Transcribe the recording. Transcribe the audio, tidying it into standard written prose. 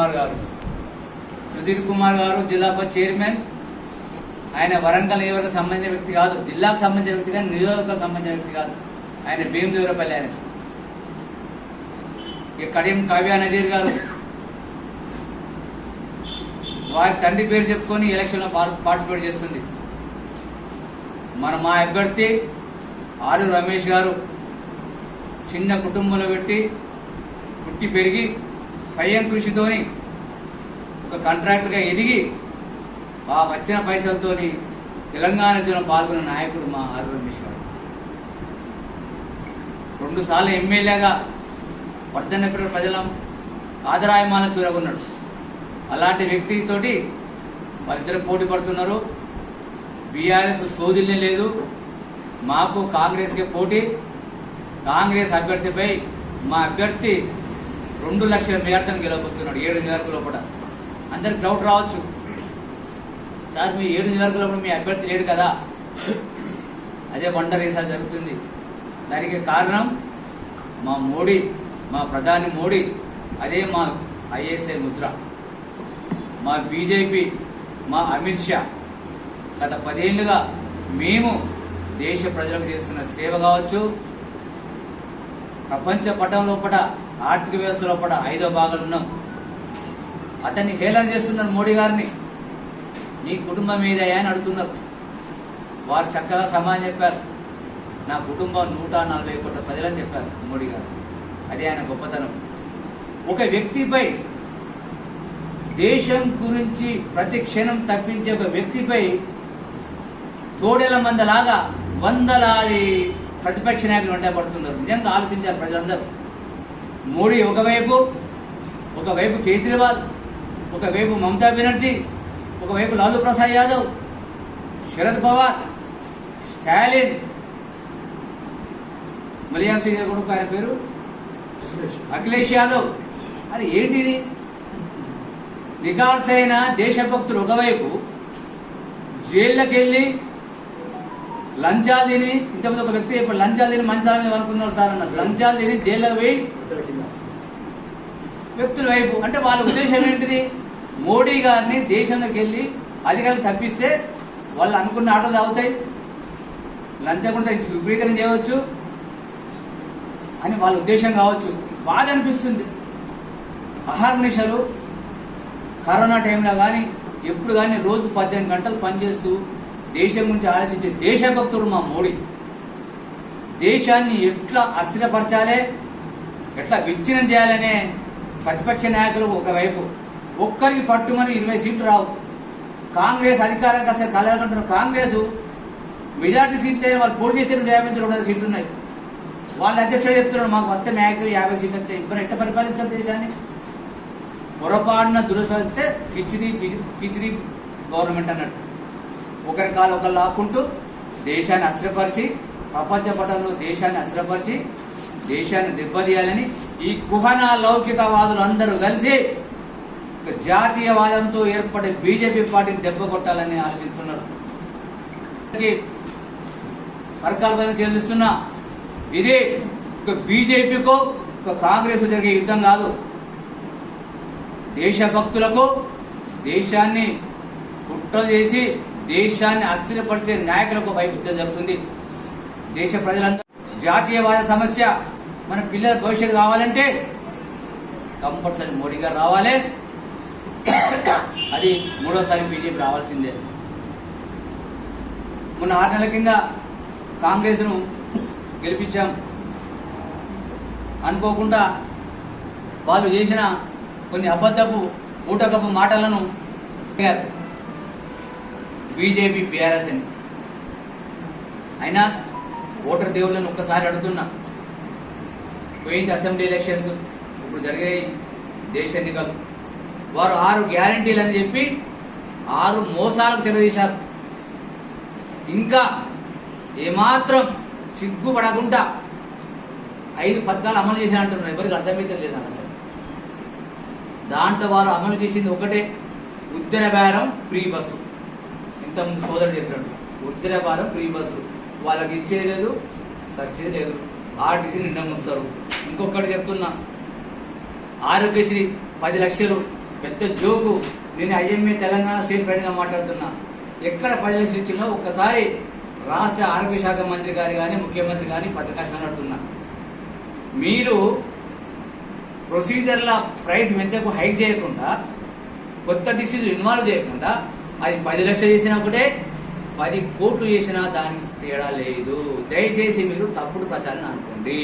కుమార్ గారు. సుధీర్ కుమార్ గారు జిల్లా చైర్మన్. ఆయన వరంగల్ నియోజకవర్గం సంబంధించిన వ్యక్తి కాదు, జిల్లాకు సంబంధించిన వ్యక్తి కానీ నియోజకవర్గం సంబంధించిన వ్యక్తి కాదు. ఆయన భీమదేవరపల్లి. ఆయన ఇక కడియం కావ్య నజీర్ గారు, వారి తండ్రి పేరు చెప్పుకొని ఎలక్షన్లో పార్టిసిపేట్ చేస్తుంది. మా అభ్యర్థి ఆరు రమేష్ గారు చిన్న కుటుంబంలో పుట్టి పెరిగి స్వయం కృషితోని ఒక కాంట్రాక్టర్గా ఎదిగి ఆ వచ్చిన పైసలతోని తెలంగాణ ఉద్యమంలో పాల్గొన్న నాయకుడు మా ఆరు రమేష్ గారు. 2 సార్లు ఎమ్మెల్యేగా వర్ధన్నపేట ప్రజల ఆదరాయమాన చూరగొన్నాడు. అలాంటి వ్యక్తితోటి వాళ్ళిద్దరు పోటీ పడుతున్నారు. బీఆర్ఎస్ సోదిల్నే లేదు, మాకు కాంగ్రెస్కే పోటీ. కాంగ్రెస్ అభ్యర్థిపై మా అభ్యర్థి 2 లక్షల మెజార్టీని గెలవబోతున్నాడు 7 నియోజకవర్గాల లోపల. అందరికి డౌట్ రావచ్చు, సార్ మీ 7 నియోజకవర్గాల మీ అభ్యర్థి లేడు కదా. అదే వండర్ ఈసారి జరుగుతుంది. దానికి కారణం మా మోడీ, మా ప్రధాని మోడీ, అదే మా ఐఎస్ఐ ముద్ర, మా బీజేపీ, మా అమిత్ షా. గత 10 ఏళ్లుగా మేము దేశ ప్రజలకు చేస్తున్న సేవ కావచ్చు, ప్రపంచ పటం లోపల ఆర్థిక వ్యవస్థ లోపల 5వ భాగంలో ఉన్నాం. అతన్ని హేళన చేస్తున్నారు మోడీ గారిని. నీ కుటుంబం మీద అని అడుగుతున్నారు. వారు చక్కగా సమాధానం చెప్పారు, నా కుటుంబం 140 కోట్ల ప్రజలని చెప్పారు మోడీ గారు. అదే ఆయన గొప్పతనం. ఒక వ్యక్తిపై, దేశం గురించి ప్రతి క్షణం తప్పించే ఒక వ్యక్తిపై తోడేల మందలాగా వందలాది ప్రతిపక్ష నాయకులు వెంటబడుతున్నారు. నిజంగా ఆలోచించారు ప్రజలందరూ. మోడీ ఒకవైపు కేజ్రీవాల్, ఒకవైపు మమతా బెనర్జీ, ఒకవైపు లాలూ ప్రసాద్ యాదవ్, శరద్ పవార్, స్టాలిన్, మలయాళం సింగ్ కొడుకు ఆయన పేరు అఖిలేష్ యాదవ్. అరే ఏంటిది? నికార్సైన దేశభక్తులు ఒకవైపు జైల్లోకి వెళ్ళి లంచాలు తిని, ఇంతకుముందు ఒక వ్యక్తి ఇప్పుడు లంచాలు తిని మంచాల మీద అనుకున్నారు సార్ అన్నారు. లంచాలు తిని జైల్లో పోయి వ్యక్తుల వైపు, అంటే వాళ్ళ ఉద్దేశం ఏంటిది? మోడీ గారిని దేశంలోకి వెళ్ళి అధికారులు తప్పిస్తే వాళ్ళు అనుకున్న ఆటలు అవుతాయి, లంచం కూడా విపరీతంగా చేయవచ్చు అని వాళ్ళ ఉద్దేశం కావచ్చు. బాధ అనిపిస్తుంది. అహర్నిశలు కరోనా టైంలో కానీ ఎప్పుడు కానీ రోజు 18 గంటలు పనిచేస్తూ దేశం గురించి ఆలోచించే దేశభక్తుడు మా మోడీ. దేశాన్ని ఎట్లా అస్థిరపరచాలి, ఎట్లా విచ్ఛిన్నం చేయాలనే ప్రతిపక్ష నాయకులు ఒకవైపు. ఒక్కరికి పట్టుమని 20 సీట్లు రావు. కాంగ్రెస్ అధికారంగా అసలు కలగంటున్నారు. కాంగ్రెస్ మెజార్టీ సీట్లు లేని వాళ్ళు పోటీ చేసే 150 సీట్లు ఉన్నాయి. వాళ్ళ అధ్యక్షుడు చెప్తున్నాడు మాకు వస్తే మ్యాక్సిమం 50 సీట్లు వస్తాయి. ఇప్పుడు ఎట్లా పరిపాలిస్తారు దేశాన్ని? పొరపాటున దురస్వస్తే కిచిడి గవర్నమెంట్ అన్నట్టు. ఒకరి కాలు ఒకరు లాక్కుంటూ దేశాన్ని అస్థిరపరిచి, ప్రపంచ పటంలో దేశాన్ని అస్థిరపరిచి, దేశాన్ని దెబ్బతీయాలని ఈ కుహన లౌకికవాదులు అందరూ కలిసి జాతీయవాదంతో ఏర్పడే బీజేపీ పార్టీని దెబ్బ కొట్టాలని ఆలోచిస్తున్నారు. వర్గాలుగా చెల్లిస్తున్నా ఇది ఒక బీజేపీకో ఒక కాంగ్రెస్ జరిగే యుద్ధం కాదు. దేశభక్తులకు, దేశాన్ని కుట్ర చేసి దేశాన్ని అస్థిరపరిచే నాయకులకు వైపు యుద్ధం జరుగుతుంది. దేశ ప్రజలందరూ జాతీయవాద సమస్య, మన పిల్లల భవిష్యత్తు కావాలంటే కంపల్సరీ మోడీ గారు రావాలి. అది 3వసారి బీజేపీ రావాల్సిందే. మొన్న 6 నెలల కింద కాంగ్రెస్ను గెలిపించాం. అనుకోకుండా వాళ్ళు చేసిన కొన్ని అబద్ధపు ఊటకపు మాటలను బీజేపీ బీఆర్ఎస్ అని. అయినా ఓటర్ దేవుళ్ళని ఒక్కసారి అడుగుతున్నా, పోయింది అసెంబ్లీ ఎలక్షన్స్, ఇప్పుడు జరిగే దేశ ఎన్నికలు. వారు 6 గ్యారంటీలు అని చెప్పి 6 మోసాలకు తెరదీశారు. ఇంకా ఏమాత్రం సిగ్గుపడకుండా 5 పథకాలు అమలు చేసి అంటున్నారు. ఎవరికి అర్థమైతే లేదు అసలు. దాంట్లో వారు అమలు చేసింది ఒకటే, ఉత్తర భారం ఫ్రీ బస్సు. ఇంతకుముందు సోదరుడు చెప్పినట్టు ఉత్తర భారం ఫ్రీ బస్సు. వాళ్ళకి ఇచ్చేది లేదు, సచ్చేది లేదు. ఆర్టీసీ నిండా వస్తారు. ఇంకొకటి చెప్తున్నా, ఆరోగ్యశ్రీ 10 లక్షలు పెద్ద జోకు. నేను ఐఎంఏ తెలంగాణ స్టేట్ ప్రెసిడెంట్గా మాట్లాడుతున్నా. ఎక్కడ 10 లక్షలు ఇచ్చిందో ఒక్కసారి రాష్ట్ర ఆరోగ్య శాఖ మంత్రి గారు కానీ ముఖ్యమంత్రి కానీ పత్రికాశాలను అడుగుతున్నా. మీరు ప్రొసీజర్ల ప్రైస్ పెంచకు హైక్ చేయకుండా, కొత్త డిసీజ్ ఇన్వాల్వ్ చేయకుండా, అది 10 లక్షలు చేసినా ఒకటే, 10 కోట్లు చేసినా దానికి తేడా లేదు. దయచేసి మీరు తప్పుడు ప్రచారం అనుకోండి.